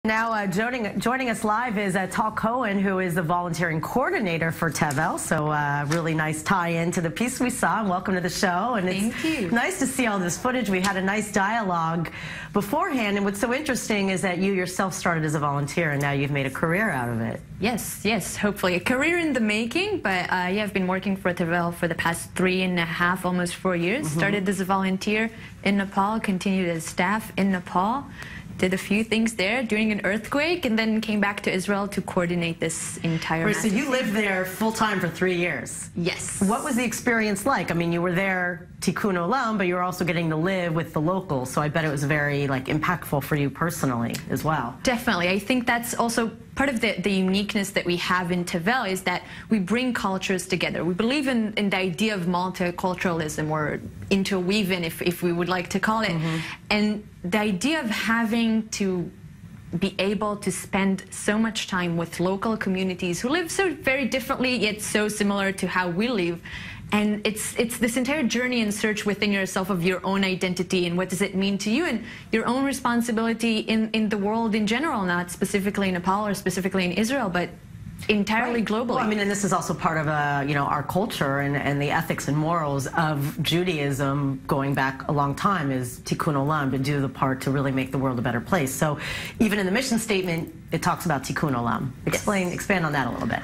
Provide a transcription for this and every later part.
Now, joining us live is Tal Cohen, who is the volunteering coordinator for Tevel. So, really nice tie-in to the piece we saw. And welcome to the show. And Thank you. Nice to see all this footage. We had a nice dialogue beforehand. And what's so interesting is that you yourself started as a volunteer, and now you've made a career out of it. Yes, hopefully. A career in the making, but yeah, I've been working for Tevel for the past 3.5, almost 4 years. Started as a volunteer in Nepal, continued as staff in Nepal. Did a few things there during an earthquake, and then came back to Israel to coordinate this entire Right, so you lived there full-time for 3 years. Yes. What was the experience like? I mean, you were there, Tikkun Olam, but you were also getting to live with the locals, so I bet it was very impactful for you personally as well. Definitely. I think that's also part of the uniqueness that we have in Tevel, is that we bring cultures together. We believe in the idea of multiculturalism, or interweaving, if we would like to call it. And the idea of having to be able to spend so much time with local communities who live so very differently, yet so similar to how we live. And it's this entire journey and search within yourself of your own identity and what does it mean to you, and your own responsibility in the world in general, not specifically in Nepal or specifically in Israel, but entirely globally. Well, I mean, and this is also part of our culture and the ethics and morals of Judaism going back a long time, is Tikkun Olam, to do the part to really make the world a better place. So even in the mission statement, it talks about Tikkun Olam. Expand on that a little bit.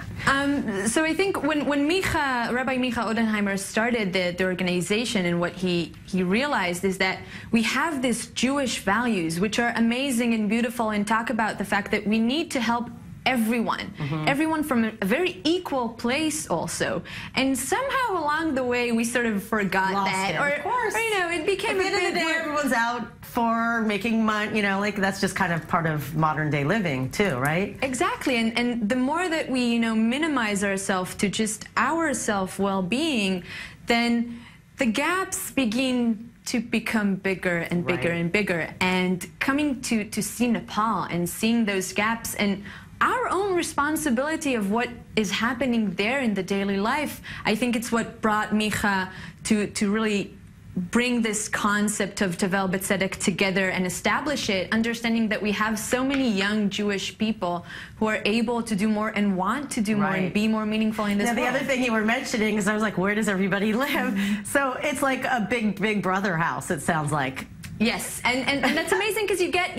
So I think when Rabbi Micha Odenheimer started the organization, and what he realized is that we have these Jewish values, which are amazing and beautiful, and talk about the fact that we need to help everyone from a very equal place also. And somehow along the way we sort of forgot that. Of course. Or, you know, it became at the end of the day, everyone's out for making money, that's just kind of part of modern day living too, right? Exactly. And the more that we, minimize ourselves to just our self-well-being, then the gaps begin to become bigger and bigger and bigger. And coming to see Nepal and seeing those gaps and our own responsibility of what is happening there in the daily life, I think it's what brought Micha to really bring this concept of Tevel B'Tzedek together and establish it, understanding that we have so many young Jewish people who are able to do more and want to do more and be more meaningful in this world. The other thing you were mentioning is, I was like, where does everybody live? So it's like a big brother house, it sounds like. Yes, and that's amazing, because you get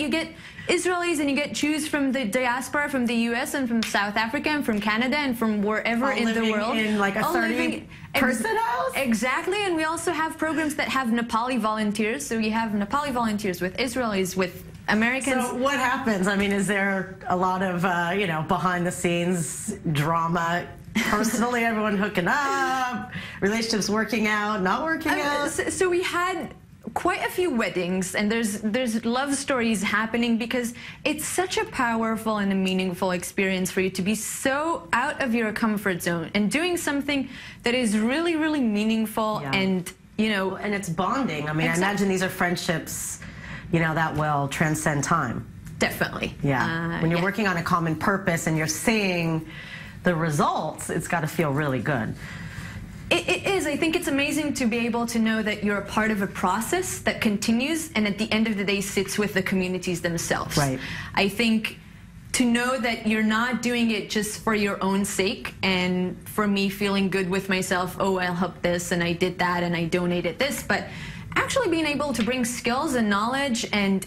Israelis and you get Jews from the diaspora, from the U.S. and from South Africa and from Canada and from wherever in the world. In like a 30-person house? Exactly, and we also have programs that have Nepali volunteers. So you have Nepali volunteers with Israelis, with Americans. So what happens? I mean, is there a lot of, behind-the-scenes drama? Personally, everyone hooking up, relationships working out, not working out? So we had quite a few weddings, and there's love stories happening, because it's such a powerful and a meaningful experience for you to be so out of your comfort zone and doing something that is really, really meaningful. And and it's bonding. I mean, I imagine these are friendships that will transcend time. Definitely. When you're working on a common purpose and you're seeing the results, it's got to feel really good. It is. I think it's amazing to be able to know that you're a part of a process that continues, and at the end of the day sits with the communities themselves. Right. I think to know that you're not doing it just for your own sake, and for me feeling good with myself, oh, I'll help this, and I did that, and I donated this, but actually being able to bring skills and knowledge and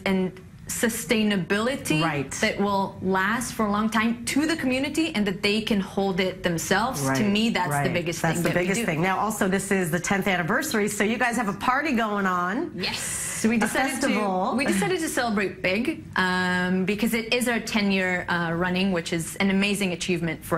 sustainability that will last for a long time to the community, and that they can hold it themselves. To me, that's the biggest thing. That's the biggest thing. Now, also, this is the 10th anniversary, so you guys have a party going on. Yes. So we decided to celebrate big, because it is our 10-year running, which is an amazing achievement for